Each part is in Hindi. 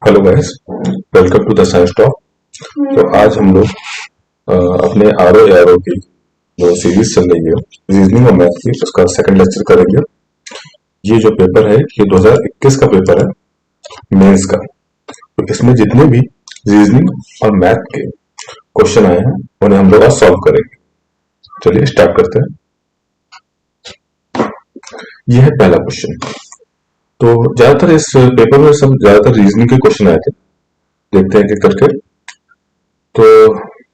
Hello guys, welcome to the science talk. तो आज हम लोग अपने आर ओ एआरओ की जो सीरीज चल रही है रीजनिंग और मैथ की, उसका सेकंड लेक्चर करेंगे। ये जो पेपर है ये 2021 का पेपर है, मेंस का। तो इसमें जितने भी रीजनिंग और मैथ के क्वेश्चन आए हैं उन्हें हम लोग आज सॉल्व करेंगे। चलिए स्टार्ट करते हैं। यह है पहला क्वेश्चन। तो ज्यादातर इस पेपर में सब ज्यादातर रीजनिंग के क्वेश्चन आए थे। देखते हैं कि करके। तो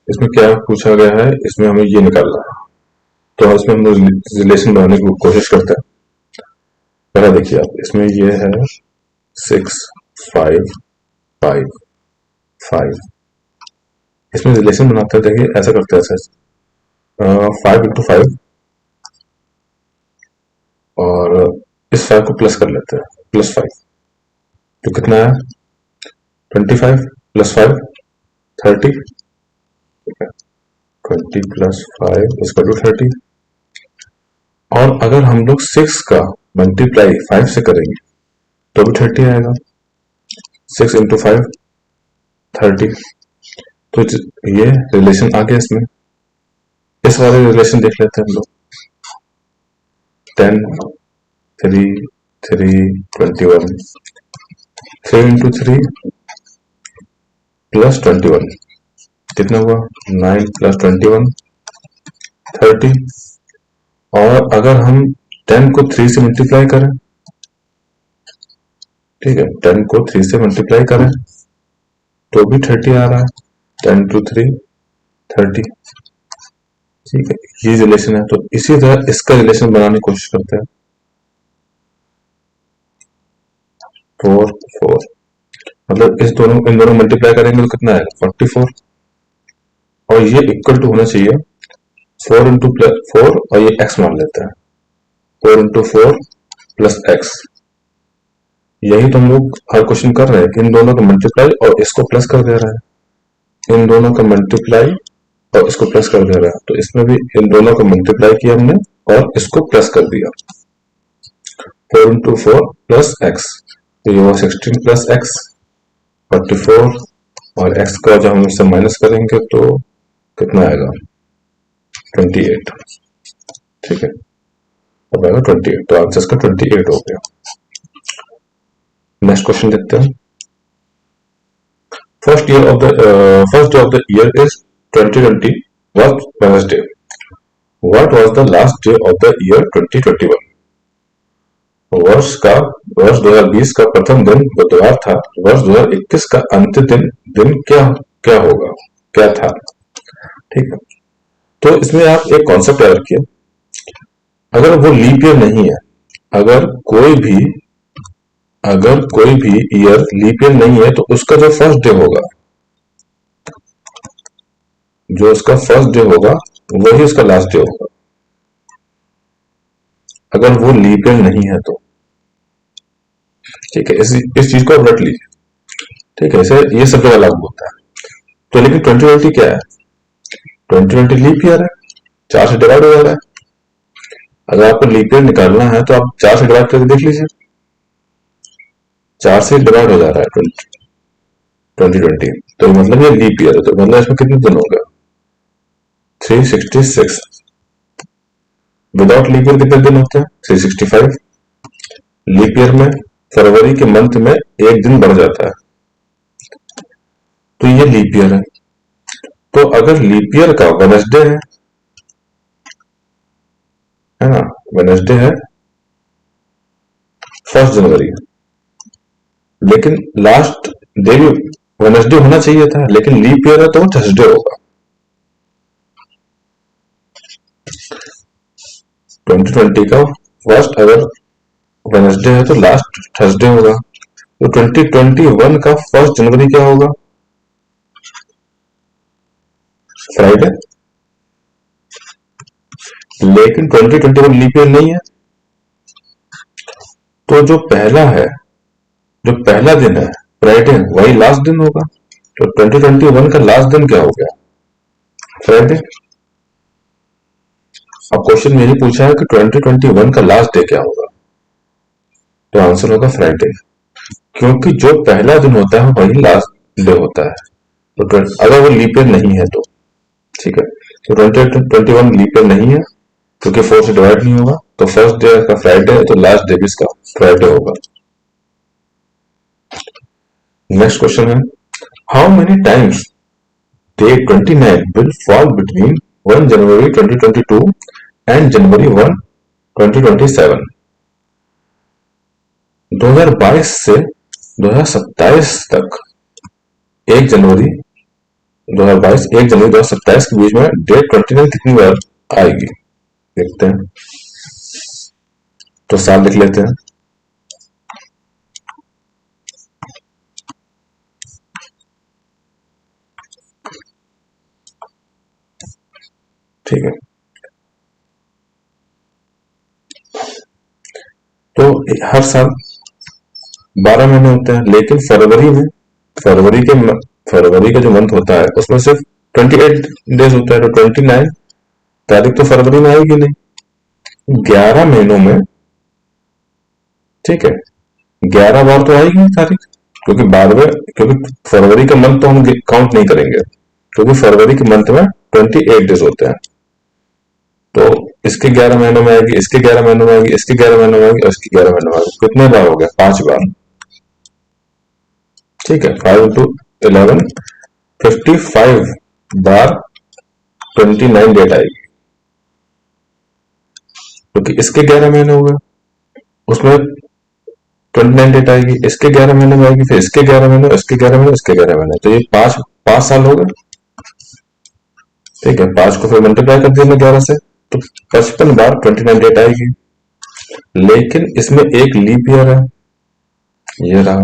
इसमें क्या पूछा गया है, इसमें हमें ये निकालना है। तो इसमें हम रिलेशन बनाने की कोशिश करते हैं। पहला देखिए आप, इसमें ये है 6 5 5 5। इसमें रिलेशन बनाते हैं। देखिए ऐसा करते हैं, ऐसा 5 × 5 और इस 5 को प्लस कर लेते हैं, +5। तो कितना है 25 + 5 30। 20 + 5 = 30। और अगर हम लोग 6 का मल्टीप्लाई 5 से करेंगे तो भी 30 आएगा। 6 × 5 30। तो ये रिलेशन आ गया। इसमें इस वाले रिलेशन देख लेते हैं हम लोग। 10 3 3 21 3 × 3 + 21 कितना हुआ 9 + 21 30। और अगर हम 10 को 3 से मल्टीप्लाई करें, ठीक है, 10 को 3 से मल्टीप्लाई करें तो भी 30 आ रहा है। 10 × 3 30। ठीक है, ये रिलेशन है। तो इसी तरह इसका रिलेशन बनाने की कोशिश करते हैं। 4 4 मतलब इन दोनों मल्टीप्लाई करेंगे तो कितना आएगा 44। और ये इक्वल टू होना चाहिए 4 × 4 और ये x मान लेते हैं। 4 × 4 + x। यही तो हम लोग हर क्वेश्चन कर रहे हैं कि इन दोनों का मल्टीप्लाई और इसको प्लस कर दे रहा है। इन दोनों का मल्टीप्लाई और इसको प्लस कर दे रहा है। तो इसमें भी इन दोनों का मल्टीप्लाई किया हमने और इसको प्लस कर दिया। 4 × 4 + x, तो ये हुआ 16 + x 44। और x का जब हम इससे माइनस करेंगे तो कितना आएगा 28। ठीक है, अब आएगा 28। तो आंसर का 28 हो गया। नेक्स्ट क्वेश्चन देखते हैं। First day of the year is 2020 was Wednesday. What was the last day of the year 2021? वर्ष 2020 का प्रथम दिन बुधवार था। वर्ष 2021 का अंतिम दिन क्या होगा, क्या था। ठीक है, तो इसमें आप एक कॉन्सेप्ट याद रखिए। अगर वो लीप ईयर नहीं है, अगर कोई भी ईयर लीप ईयर नहीं है तो उसका जो फर्स्ट डे होगा, वही उसका लास्ट डे होगा। अगर वो लीप ईयर नहीं है तो ठीक है, इस चीज को आप रट लीजिए। ठीक है, इसे ये सब जगह लागू होता है। तो लेकिन 2020 क्या है, 2020 लीप ईयर है, 4 से डिवाइड हो जा रहा है। अगर आपको लीप ईयर निकालना है तो आप 4 से डिवाइड करके देख लीजिए। 4 से डिवाइड हो जा रहा है 2020, तो मतलब ये लीप ईयर है। तो मतलब इसमें कितने दिन हो गए 366। विदाउट लीप ईयर कितने दिन होते हैं 365। लीप ईयर में फरवरी के मंथ में एक दिन बढ़ जाता है, तो ये लीप ईयर है। तो अगर लीप ईयर का वेडनेसडे है ना, वेडनेसडे है 1 जनवरी, लेकिन लास्ट डे भी वेडनेसडे होना चाहिए था, लेकिन लीप ईयर है तो वो थर्सडे होगा। 2020 का फर्स्ट अगर वेडनेसडे है तो लास्ट थर्सडे होगा। तो 2021 का 1 जनवरी क्या होगा, फ्राइडे। लेकिन 2021 लीप ईयर नहीं है, तो जो पहला दिन है फ्राइडे, वही लास्ट दिन होगा। तो 2021 का लास्ट दिन क्या हो गया फ्राइडे। अब क्वेश्चन में यही पूछा है कि 2021 का लास्ट डे क्या होगा, तो आंसर होगा फ्राइडे। क्योंकि जो पहला दिन होता है वही लास्ट डे होता है। तो अगर वो लीप ईयर नहीं है तो ठीक है, तो 2021 लीप ईयर नहीं है क्योंकि 4 से डिवाइड नहीं होगा, तो फर्स्ट डे का फ्राइडे है तो लास्ट डे भी इसका फ्राइडे होगा। नेक्स्ट क्वेश्चन है, how many times day 29 will fall between 1 January 2022 and January 1 2027। 2022 से 2027 तक 1 जनवरी 2022 1 जनवरी 2027 के बीच में डेट 29 कितनी बार आएगी, देखते हैं। तो साल लिख लेते हैं। ठीक है, तो हर साल 12 महीने होते हैं, लेकिन फरवरी का जो मंथ होता है उसमें सिर्फ 28 डेज होता है, तो 29 तारीख तो फरवरी में आएगी नहीं। 11 महीनों में, ठीक है, 11 बार तो आएगी नहीं तारीख, क्योंकि 12वें, क्योंकि फरवरी का मंथ तो हम काउंट नहीं करेंगे, क्योंकि फरवरी के मंथ में 28 डेज होते हैं। तो इसके 11 महीनों में आएगी, इसके 11 महीनों में आएगी, इसके 11 महीनों में आएगी और इसके 11 महीनों में आएगी। कितने बार हो गया, 5 बार। ठीक है, 5 इंटू 11, 55 बार 29 डेट आएगी, क्योंकि इसके 11 महीने हो गए, उसमें 29 डेट आएगी, इसके 11 महीने में आएगी, फिर इसके 11 महीने, इसके 11 महीने, इसके 11 महीने, तो ये 5 साल हो गए। ठीक है, 5 को फिर मल्टीप्लाई कर दिया 11 से, तो 55 बार 29 डेट आएगी। लेकिन इसमें एक लीप ईयर है, ये रहा।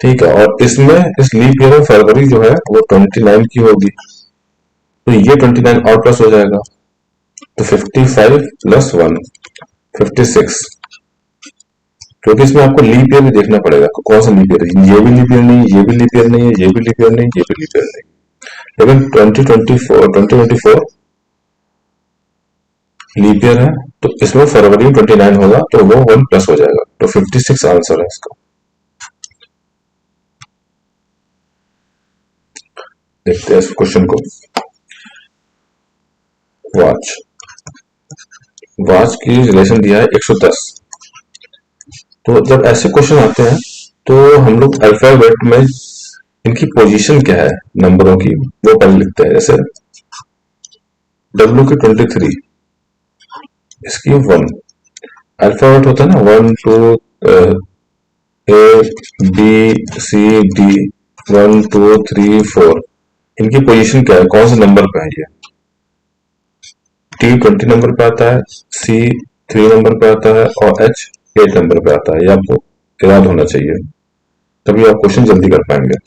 ठीक है, और इसमें इस लीप ईयर में फरवरी जो है वो 29 की होगी, तो ये 29 और प्लस हो जाएगा, तो 55 प्लस 1 56। क्योंकि इसमें आपको लीप ईयर भी देखना पड़ेगा, कौन सा लीप ईयर है, ये भी लीप ईयर नहीं, ये भी लीप ईयर नहीं है, ये भी लीप ईयर नहीं, ये भी लीप ईयर नहीं। लेकिन 2024 लीप ईयर है, तो इसमें फरवरी में 29 होगा, तो वो 1 प्लस हो जाएगा, तो 56 आंसर है इसका। देखते हैं इस क्वेश्चन को। वॉच वॉच की रिलेशन दिया है 110। तो जब ऐसे क्वेश्चन आते हैं तो हम लोग अल्फाबेट में इनकी पोजीशन क्या है नंबरों की वो पहले लिखते हैं। जैसे W की 23, इसकी 1, अल्फाबेट होता है ना 1 2 A B C D 1 2 3 4, इनकी पोजीशन क्या है, कौन से नंबर पे है ये। T 20 नंबर पे आता है, C 3 नंबर पे आता है और H 8 नंबर पे आता है। ये आपको याद होना चाहिए, तभी आप क्वेश्चन जल्दी कर पाएंगे।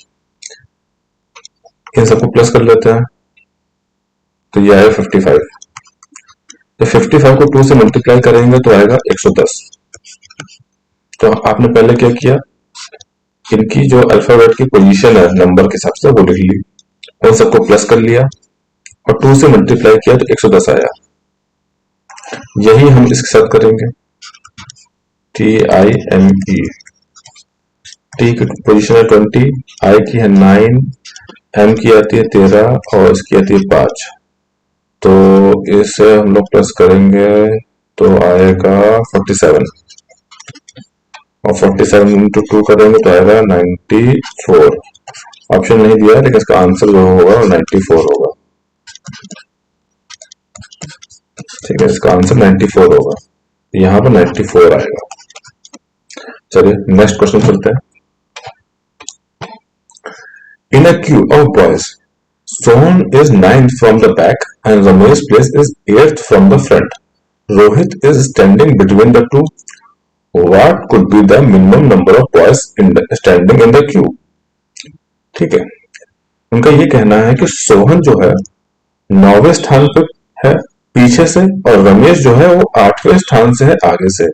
इन सबको प्लस कर लेते हैं, तो ये आएगा 55। तो 55 को 2 से मल्टीप्लाई करेंगे तो आएगा 110। तो आपने पहले क्या किया, इनकी जो अल्फाबेट की पोजीशन है नंबर के हिसाब से वो लिख ली, उन सबको प्लस कर लिया और 2 से मल्टीप्लाई किया तो 110 आया। यही हम इसके साथ करेंगे, TIME। टी की पोजीशन है 20, आई की है 9, एम की आती है 13 और इसकी आती है 5। तो इसे हम लोग प्लस करेंगे तो आएगा 47, और 47 इंटू 2 करेंगे तो आएगा 94। ऑप्शन नहीं दिया है लेकिन इसका आंसर जो होगा 94 होगा। ठीक है, इसका आंसर 94 होगा, यहाँ पर 94 आएगा। चलिए नेक्स्ट क्वेश्चन चलते हैं। In a queue of boys, Sohan is 9th from the back and Ramesh's place is 8th from the front. Rohit is standing between the two. What could be the minimum number of boys standing in the queue? ठीक है, उनका ये कहना है कि सोहन जो है 9वें स्थान पर है पीछे से, और रमेश जो है वो 8वें स्थान से है आगे से,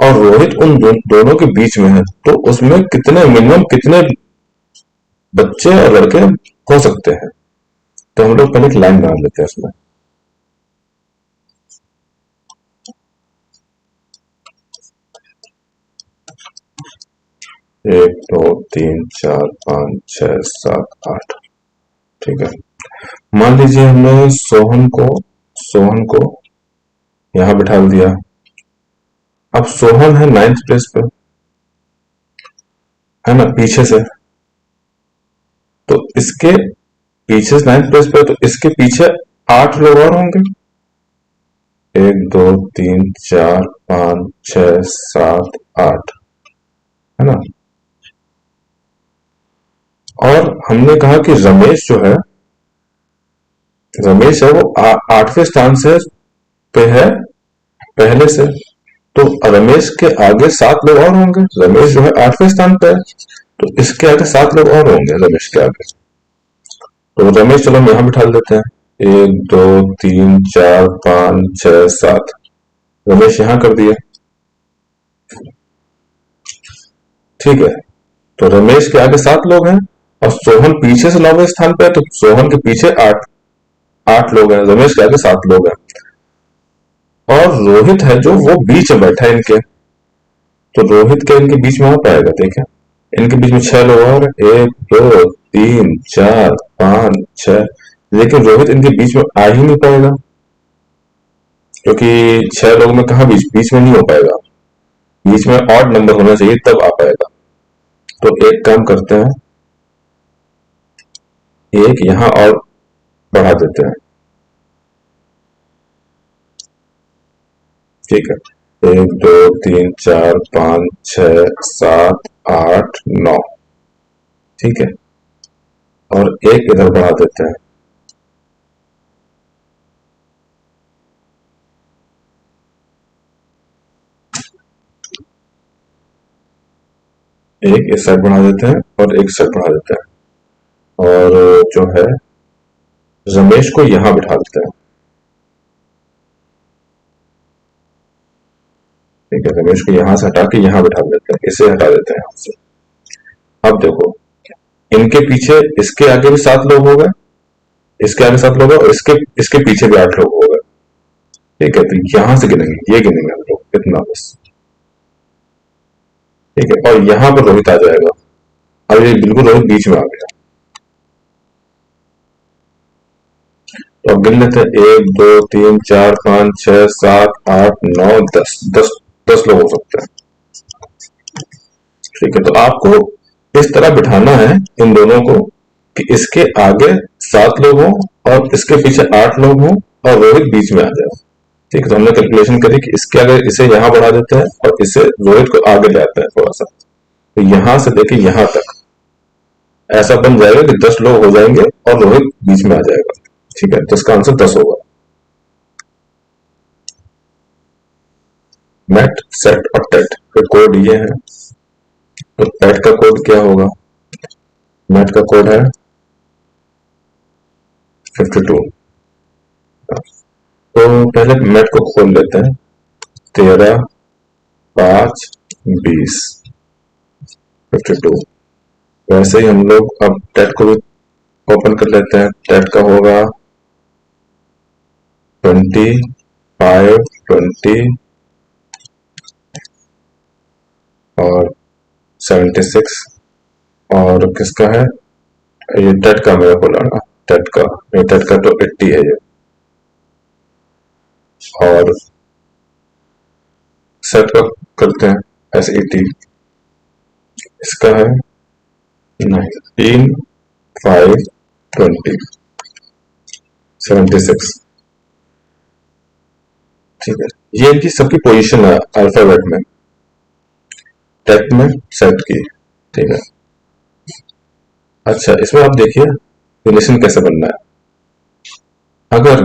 और रोहित उन दोनों के बीच में है। तो उसमें कितने मिनिमम कितने बच्चे और लड़के हो सकते हैं। तो हम लोग पहले एक लाइन बना लेते हैं इसमें। 1 2 3 4 5 6 7 8। ठीक है, मान लीजिए हमने सोहन को यहां बिठा दिया। अब सोहन है 9th प्लेस पे, है ना, पीछे से। तो इसके पीछे 9th प्लेस पे, तो इसके पीछे 8 लोग और होंगे। 1 2 3 4 5 6 7 8, है ना। और हमने कहा कि रमेश है वो 8वें स्थान से पे है पहले से। तो रमेश के आगे 7 लोग और होंगे। रमेश जो है 8वें स्थान पे है, तो इसके आगे 7 लोग और होंगे रमेश के आगे। तो रमेश चलो हम यहां बिठा देते हैं। 1 2 3 4 5 6 7, रमेश यहां कर दिया। ठीक है, तो रमेश के आगे 7 लोग हैं और सोहन पीछे से 9वें स्थान पे है, तो सोहन के पीछे आठ आठ लोग हैं, रमेश के आगे 7 लोग हैं। और रोहित है जो वो बीच में बैठा है इनके, तो रोहित के इनके बीच में आ पाएगा? देखें, इनके बीच में 6 लोग और, 1 2 3 4 5 6, लेकिन रोहित इनके बीच में आ ही नहीं पाएगा, क्योंकि 6 लोग में कहा बीच बीच में नहीं हो पाएगा। बीच में ऑड नंबर होना चाहिए तब आ पाएगा। तो एक काम करते हैं, एक यहां और बढ़ा देते हैं। ठीक है, 1 2 3 4 5 6 7 8 9। ठीक है, और एक इधर बढ़ा देते हैं। एक इस साइड बढ़ा देते हैं और एक साइड बढ़ा देते हैं, और जो है रमेश को यहां बिठा देते हैं। ठीक है, रमेश को यहां से हटा के यहां बिठा देते हैं, इसे हटा देते हैं यहां से। अब देखो, इनके पीछे इसके आगे भी 7 लोग हो गए, इसके आगे 7 लोग और इसके इसके पीछे भी 8 लोग हो गए। ठीक है, तो यहां से गिनेंगे, ये गिनेंगे हम लोग इतना बस। ठीक है, और यहां पर रोहित आ जाएगा। अब ये बिल्कुल रोहित बीच में आ गया। तो अब गिन लेते हैं, 1 2 3 4 5 6 7 8 9 10 10 10 लोग हो सकते हैं। ठीक है, तो आपको इस तरह बिठाना है इन दोनों को कि इसके आगे 7 लोग हों और इसके पीछे 8 लोग हों और रोहित बीच में आ जाए। ठीक है, तो हमने कैलकुलेशन करी कि इसके आगे इसे यहां बढ़ा देते हैं और इसे रोहित को आगे ले आते हैं थोड़ा सा। तो यहां से देखिए यहां तक ऐसा बन जाएगा कि 10 लोग हो जाएंगे और रोहित बीच में आ जाएगा। ठीक है, तो इसका आंसर 10 होगा। मैट, सेट और टेट के कोड ये है। तो टेट का कोड क्या होगा? मैट का कोड है 52। तो पहले मैट को खोल लेते हैं। 13 5 20 52। वैसे ही हम लोग अब टेट को भी ओपन कर लेते हैं। टेट का होगा 25 20 और 76। और किसका है ये? टेट का मेरा खोला ना, टेट का, ये टेट का तो 80 है ये। और सेट का करते हैं SET, इसका है 19 5 20 76। ठीक है, ये इनकी सबकी पोजीशन है अल्फाबेट में, टेट में सेट की। ठीक है, अच्छा इसमें आप देखिए रिलेशन कैसे बनना है। अगर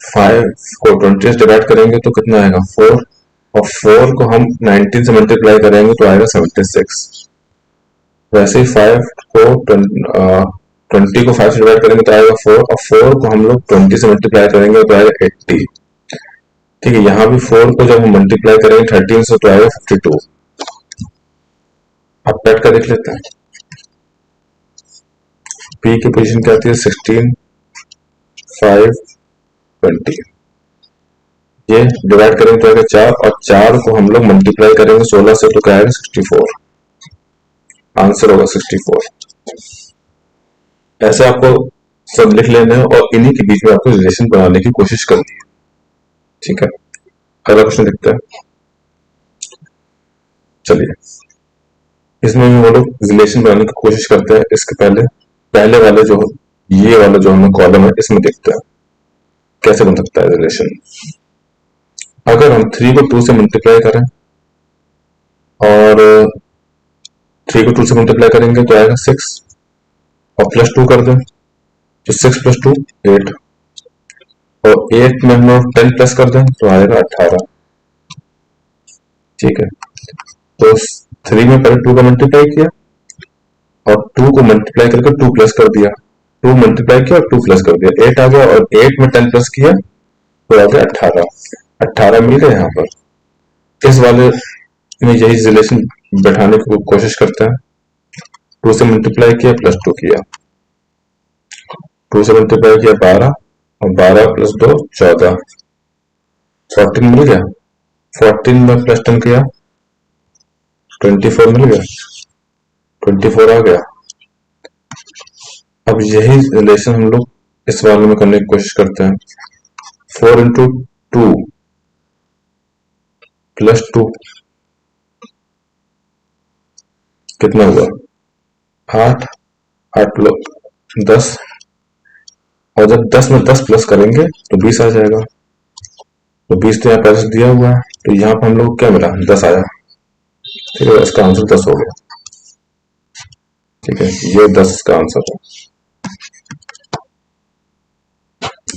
5 को 20 से डिवाइड करेंगे तो कितना आएगा? 4। और 4 को हम 19 से मल्टीप्लाई करेंगे तो आएगा 76। वैसे ही 5 को 20 को 5 से डिवाइड करेंगे तो आएगा 4, और 4 को हम लोग 20 से मल्टीप्लाई करेंगे तो आएगा 80। ठीक है, यहाँ भी 4 को जब हम मल्टीप्लाई करेंगे 13 से तो आएगा 52। अब पेट का देख लेते हैं। पी की पोजीशन क्या आती है? 16 5 20। ये डिवाइड करेंगे तो आएगा 4, और 4 को हम लोग मल्टीप्लाई करेंगे 16 से तो क्या आएगा 64। आंसर होगा 64। ऐसे आपको सब लिख लेना है और इन्हीं के बीच में आपको रिलेशन बनाने की कोशिश करनी है। ठीक है, अगला क्वेश्चन देखते हैं। चलिए, इसमें भी हम लोग रिलेशन बनाने की कोशिश करते हैं। इसके पहले पहले वाले जो ये वाला जो हमें कॉलम है इसमें देखते हैं कैसे बन सकता है रिलेशन। अगर हम 3 को 2 से मल्टीप्लाई करें और 3 को 2 से मल्टीप्लाई करेंगे तो आएगा 6, और प्लस 2 कर दें तो 6 + 2 8, और 8 में हम लोग 10 प्लस कर दें तो आएगा 18। ठीक है, तो 3 में पहले 2 का मल्टीप्लाई किया और 2 को मल्टीप्लाई करके 2 प्लस कर दिया, 2 मल्टीप्लाई किया और 2 प्लस कर दिया, 8 आ गया, और 8 में 10 प्लस किया तो आ गया 18। 18 मिल गया यहाँ पर। इस वाले में यही रिलेशन बैठाने की कोशिश करते हैं। 2 से मल्टीप्लाई किया प्लस 2 किया, 2 से मल्टीप्लाई किया 12, और 12 + 2 14, 14 मिल गया। 14 में प्लस 10 किया 24 मिल गया, 24 आ गया। अब यही रिलेशन हम लोग इस वाले में करने की कोशिश करते हैं। 4 × 2 + 2 कितना हुआ 8, 8 लोग 10, और जब 10 में 10 प्लस करेंगे तो 20 आ जाएगा। तो 20 तो यहाँ पैसे दिया हुआ है, तो यहाँ पर हम लोग क्या मिला 10 आया। ठीक है, इसका आंसर 10 हो गया। ठीक है, ये 10 का आंसर है।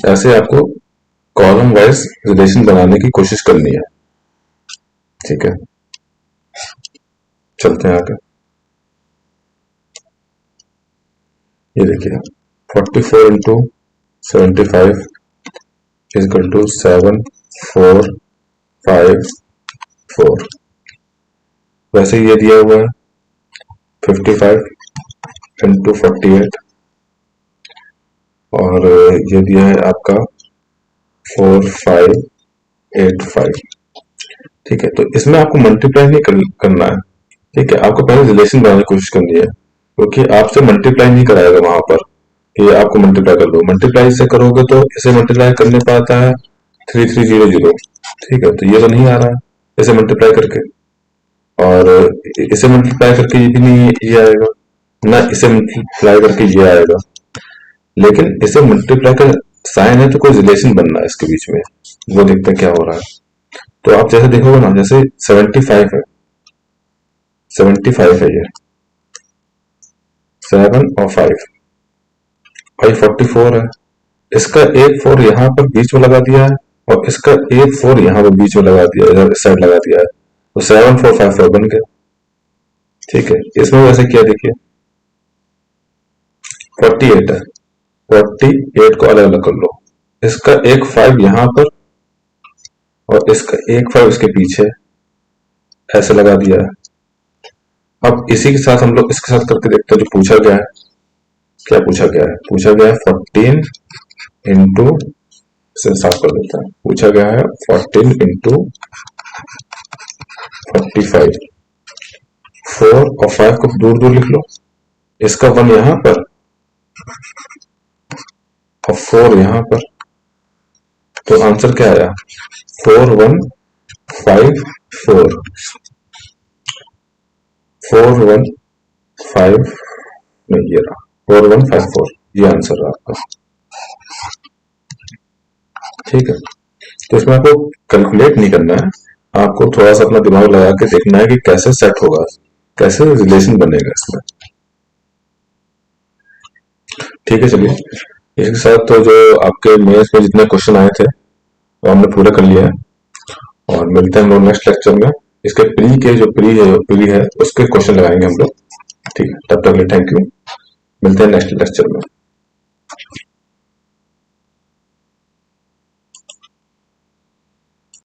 ऐसे आपको कॉलम वाइज रिलेशन बनाने की कोशिश करनी है। ठीक है, चलते हैं आगे। ये देखिए 44 × 75 = 7 4 5 4। वैसे ये दिया हुआ है 55 × 48, और ये दिया है आपका 4 5 8 5। ठीक है, तो इसमें आपको मल्टीप्लाई नहीं करना है। ठीक है, आपको पहले रिलेशन बनाने की कोशिश करनी है, क्योंकि आपसे मल्टीप्लाई नहीं कराएगा वहां पर कि आपको मल्टीप्लाई कर लो। मल्टीप्लाई से करोगे तो इसे मल्टीप्लाई करने पर आता है 3300। ठीक है, तो ये तो नहीं आ रहा है इसे मल्टीप्लाई करके, और इसे मल्टीप्लाई करके ये भी नहीं ये आएगा ना, इसे मल्टीप्लाई करके ये आएगा। लेकिन इसे मल्टीप्लाई का साइन है तो कोई रिलेशन बनना है इसके बीच में, वो देखते हैं क्या हो रहा है। तो आप जैसे देखोगे ना, जैसे 75 है, 75 है ये 7 और 5, और 44 है। इसका एक 4 यहाँ पर बीच में लगा दिया है, और इसका एक 4 यहाँ पर बीच में लगा दिया है, इधर इस साइड लगा दिया है, तो 7 4 5 4 बन गया। ठीक है, इसमें वैसे क्या देखिए 48 है, 48 को अलग अलग कर लो, इसका एक 5 यहाँ पर और इसका एक 5 इसके पीछे ऐसे लगा दिया है। अब इसी के साथ हम लोग इसके साथ करके देखते हैं जो पूछा गया है। क्या पूछा गया है? पूछा गया है 14 इंटू, इसे साफ कर देता है। पूछा गया है 14 इंटू 45। 4 और 5 को दूर दूर लिख लो, इसका 1 यहां पर और 4 यहां पर, तो आंसर क्या आया 4 1 5 4, 4 1 5 नहीं, ये रहा 4 1 5 4, ये आंसर रहा आपका। ठीक है, तो इसमें आपको कैलकुलेट नहीं करना है, आपको थोड़ा सा अपना दिमाग लगा के देखना है कि कैसे सेट होगा, कैसे रिलेशन बनेगा इसमें। ठीक है, चलिए इसके साथ तो जो आपके मेंस में जितने क्वेश्चन आए थे वो हमने पूरा कर लिया है, और मिलते हैं हम लोग नेक्स्ट लेक्चर में। इसके प्री के जो प्री है उसके क्वेश्चन लगाएंगे हम लोग। ठीक है, तब तक के लिए थैंक यू, मिलते हैं नेक्स्ट लेक्चर में।